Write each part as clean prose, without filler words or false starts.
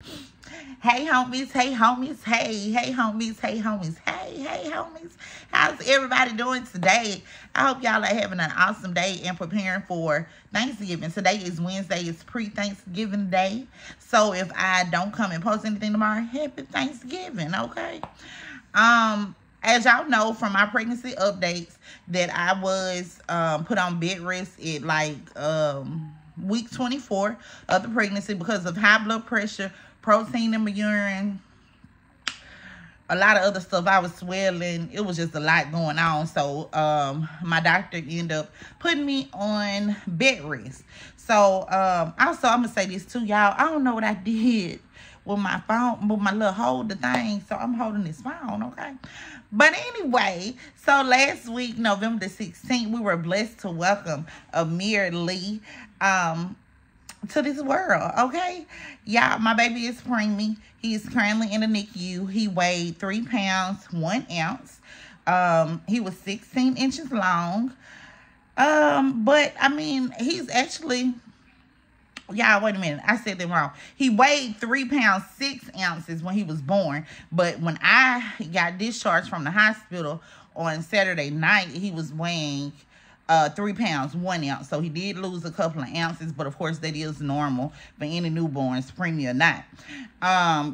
Hey homies, hey homies, hey homies, hey homies, hey homies. How's everybody doing today? I hope y'all are having an awesome day and preparing for Thanksgiving. Today is Wednesday, it's pre-Thanksgiving day. So if I don't come and post anything tomorrow, happy Thanksgiving, okay? As y'all know from my pregnancy updates that I was put on bed rest at week 24 of the pregnancy because of high blood pressure, protein in my urine, a lot of other stuff. I was swelling. It was just a lot going on. So my doctor ended up putting me on bed rest. So also I'm gonna say this too, y'all. I don't know what I did with my phone, with my little holder thing. So I'm holding this phone, okay? But anyway, so last week, November the 16th, we were blessed to welcome Amir Lee to this world, okay? Y'all, my baby is preemie. He is currently in the NICU. He weighed 3 pounds, 1 ounce. He was 16 inches long. But, I mean, he's actually... Y'all, wait a minute. I said that wrong. He weighed 3 pounds, 6 ounces when he was born. But when I got discharged from the hospital on Saturday night, he was weighing 3 pounds, 1 ounce. So he did lose a couple of ounces. But, of course, that is normal for any newborns, preemie or not. I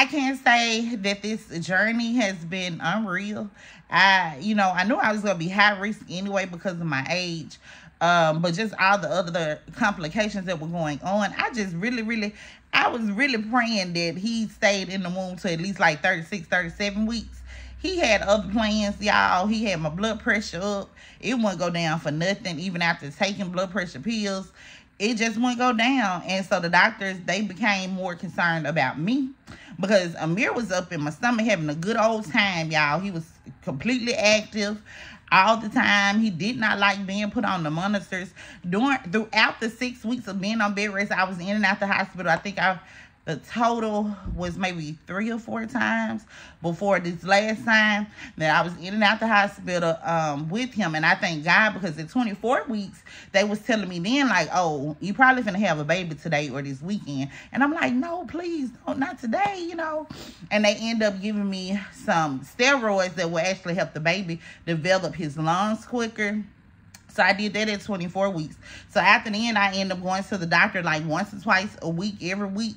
can't say that this journey has been unreal. I knew I was going to be high risk anyway because of my age. But just all the other complications that were going on, I was really praying that he stayed in the womb to at least like 36, 37 weeks. He had other plans, y'all. He had my blood pressure up. It wouldn't go down for nothing, even after taking blood pressure pills. It just wouldn't go down. And so the doctors, they became more concerned about me because Amir was up in my stomach having a good old time, y'all. He was completely active all the time. He did not like being put on the monitors. Throughout the 6 weeks of being on bed rest, I was in and out the hospital. I think the total was maybe 3 or 4 times before this last time that I was in and out the hospital with him. And I thank God because at 24 weeks, they was telling me then like, oh, you probably finna have a baby today or this weekend. And I'm like, no, please, no, not today, And they end up giving me some steroids that will actually help the baby develop his lungs quicker. So I did that at 24 weeks. So after the end, I ended up going to the doctor like once or twice a week, every week,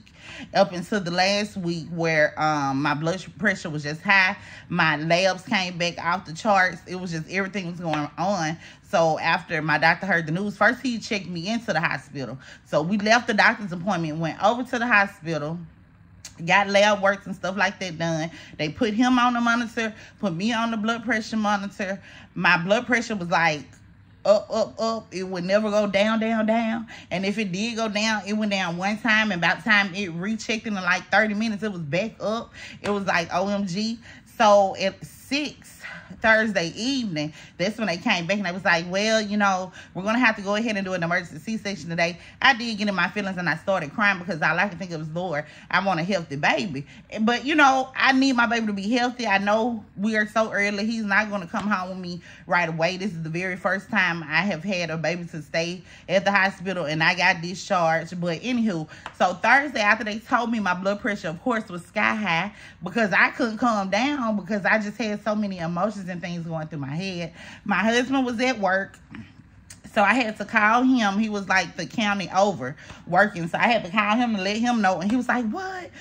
up until the last week where my blood pressure was just high. My labs came back off the charts. It was just everything was going on. So after my doctor heard the news, first he checked me into the hospital. So we left the doctor's appointment, went over to the hospital, got lab works and stuff like that done. They put him on the monitor, put me on the blood pressure monitor. My blood pressure was like up. It would never go down. And if it did go down, it went down one time. And by the time it rechecked in like 30 minutes, it was back up. It was like OMG. So at 6 Thursday evening, that's when they came back and they was like, well, we're going to have to go ahead and do an emergency C-section today. I did get in my feelings and I started crying because all I could think of was, Lord, I want a healthy baby. But, I need my baby to be healthy. I know we are so early. He's not going to come home with me right away. This is the very first time I have had a baby to stay at the hospital and I got discharged. But anywho, so Thursday after they told me my blood pressure, of course, was sky high because I couldn't calm down because I just had so many emotions and things going through my head. My husband was at work, so I had to call him. He was like the county over working, so I had to call him and let him know. And he was like, what?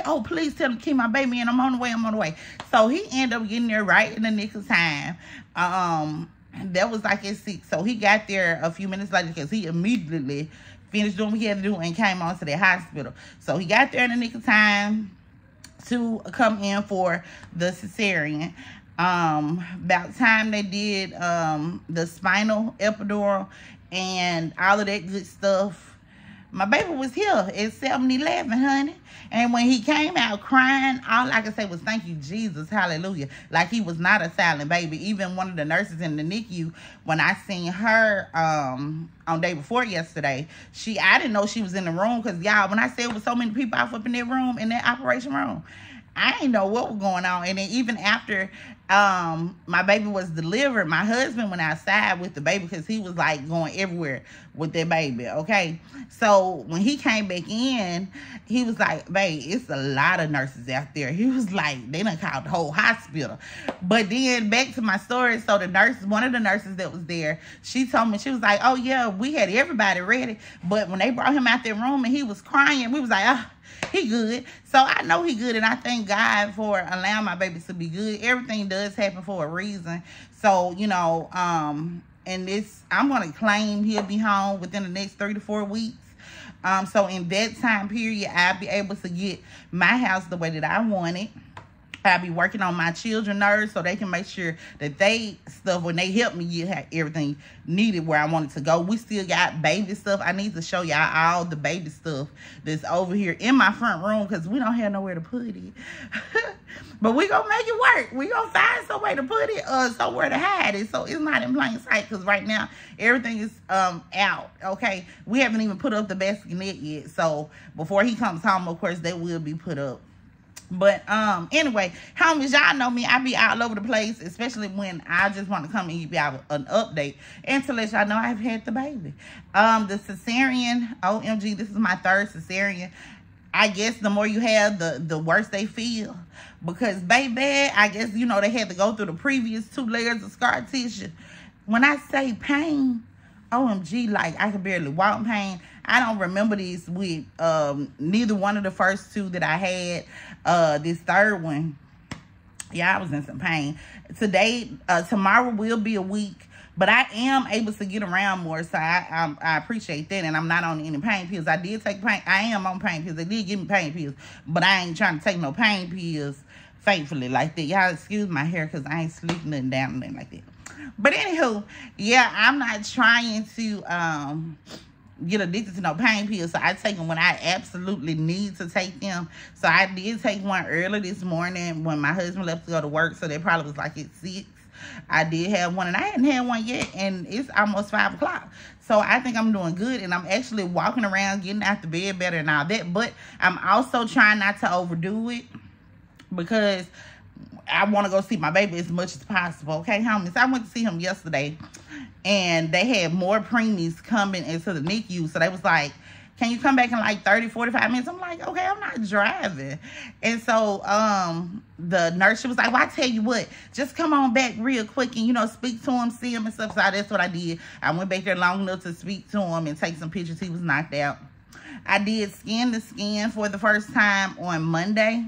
Oh, please tell him to keep my baby in. I'm on the way. So he ended up getting there right in the nick of time. That was like at 6. So he got there a few minutes later because he immediately finished doing what he had to do and came on to the hospital. So he got there in the nick of time to come in for the cesarean. About time they did the spinal epidural and all of that good stuff, my baby was here at 7-11, honey. And when he came out crying, all I could say was, thank you, Jesus, hallelujah. Like he was not a silent baby. Even one of the nurses in the NICU, when I seen her on day before yesterday, I didn't know she was in the room because, y'all, when I said it was so many people up in that room, in that operation room, I didn't know what was going on. And then even after my baby was delivered, my husband went outside with the baby because he was like going everywhere with that baby, okay? So when he came back in, he was like, babe, it's a lot of nurses out there. He was like, they done called the whole hospital. But then back to my story, so the nurse, one of the nurses that was there, she told me, she was like, oh yeah, we had everybody ready. But when they brought him out that room and he was crying, we was like, oh, he good. So I know he good, and I thank God for allowing my baby to be good. Everything does happen for a reason. So, you know, and this, I'm going to claim he'll be home within the next 3 to 4 weeks. So in that time period, I'll be able to get my house the way that I want it. I'll be working on my children nerves so they can make sure that they stuff, when they help me get everything needed where I want it to go. We still got baby stuff. I need to show y'all all the baby stuff that's over here in my front room because we don't have nowhere to put it. But we gonna make it work. We gonna find some way to put it or somewhere to hide it so it's not in plain sight, because right now everything is out, okay? We haven't even put up the basket net yet. So before he comes home, of course, they will be put up. But anyway, homies, y'all know me. I be all over the place, especially when I just want to come and give y'all an update and to let y'all know I've had the baby. The cesarean, OMG, this is my 3rd cesarean. I guess the more you have, the worse they feel. Because, baby, I guess, you know, they had to go through the previous 2 layers of scar tissue. When I say pain, OMG, like, I could barely walk pain. I don't remember this with neither one of the first 2 that I had. This 3rd one, yeah, I was in some pain. Tomorrow will be a week, but I am able to get around more, so I appreciate that, and I'm not on any pain pills. I did take pain. I am on pain pills. They did give me pain pills, but I ain't trying to take no pain pills, thankfully, like that. Y'all excuse my hair because I ain't sleeping nothing down and nothing like that. But anywho, yeah, I'm not trying to get addicted to no pain pills, so I take them when I absolutely need to take them. So I did take one early this morning when my husband left to go to work, so that probably was like at 6. I did have one, and I hadn't had one yet, and it's almost 5 o'clock. So I think I'm doing good, and I'm actually walking around, getting out the bed better and all that. But I'm also trying not to overdo it because I want to go see my baby as much as possible, okay, homies? I went to see him yesterday, and they had more preemies coming into the NICU. So they was like, can you come back in like 30, 45 minutes? I'm like, okay, I'm not driving. And so the nurse, she was like, well, I tell you what, just come on back real quick and, you know, speak to him, see him and stuff. So that's what I did. I went back there long enough to speak to him and take some pictures. He was knocked out. I did skin to skin for the first time on Monday.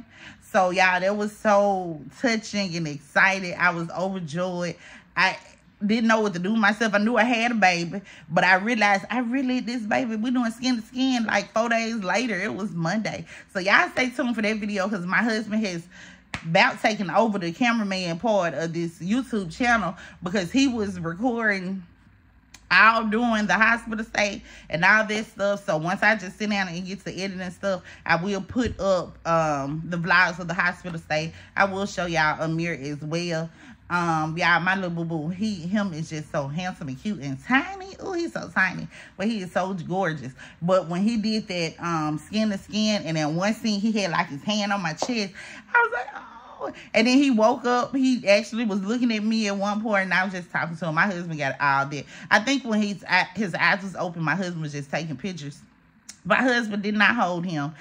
So, y'all, that was so touching and excited. I was overjoyed. I didn't know what to do with myself. I knew I had a baby, but I realized this baby, we doing skin to skin like 4 days later. It was Monday. So, y'all stay tuned for that video because my husband has about taken over the cameraman part of this YouTube channel because he was recording all doing the hospital stay and all that stuff. So once I just sit down and get to editing stuff, I will put up the vlogs of the hospital stay. I will show y'all Amir as well. Y'all, my little boo-boo, him is just so handsome and cute and tiny. Oh, he's so tiny, but he is so gorgeous. But when he did that skin to skin, and then one scene he had like his hand on my chest, I was like, oh. And then he woke up. He actually was looking at me at one point, and I was just talking to him. My husband got all that. I think when his eyes was open, my husband was just taking pictures. My husband did not hold him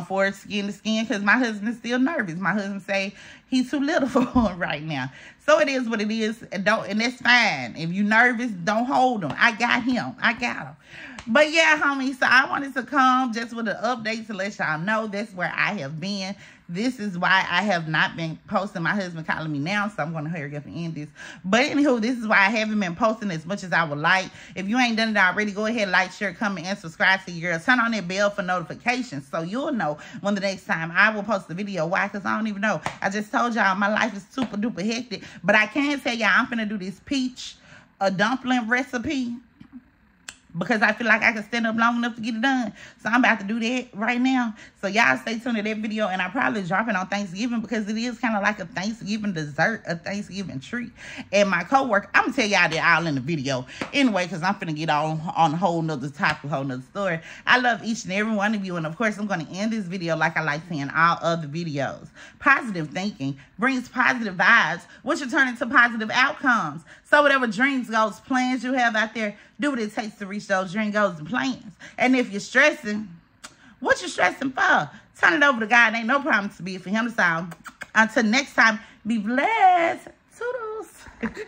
for skin to skin because my husband is still nervous. My husband say he's too little for him right now. So it is what it is, and that's fine. If you nervous, don't hold him. I got him. I got him. But yeah, homie, so I wanted to come just with an update to let y'all know that's where I have been. This is why I have not been posting. My husband calling me now, so I'm going to hurry up and end this. But anywho, this is why I haven't been posting as much as I would like. If you ain't done it already, go ahead, like, share, comment, and subscribe to your girl. Turn on that bell for notifications so you'll know when the next time I will post a video. Why? Because I don't even know. I just told y'all my life is super duper hectic. But I can tell y'all I'm finna do this peach dumpling recipe. because I feel like I can stand up long enough to get it done. So I'm about to do that right now. So y'all stay tuned to that video, and I'll probably drop it on Thanksgiving because it is kind of like a Thanksgiving dessert, a Thanksgiving treat. And my coworker, I'm gonna tell y'all that all in the video anyway, because I'm finna get on a whole nother topic, whole nother story. I love each and every one of you, and of course I'm gonna end this video like I like saying all other videos. Positive thinking brings positive vibes, which will turn into positive outcomes. So whatever dreams, goals, plans you have out there, do what it takes to reach those dream goals and plans. And if you're stressing, what you stressing for? Turn it over to God. Ain't no problem to be for him to solve. Until next time, be blessed. Toodles.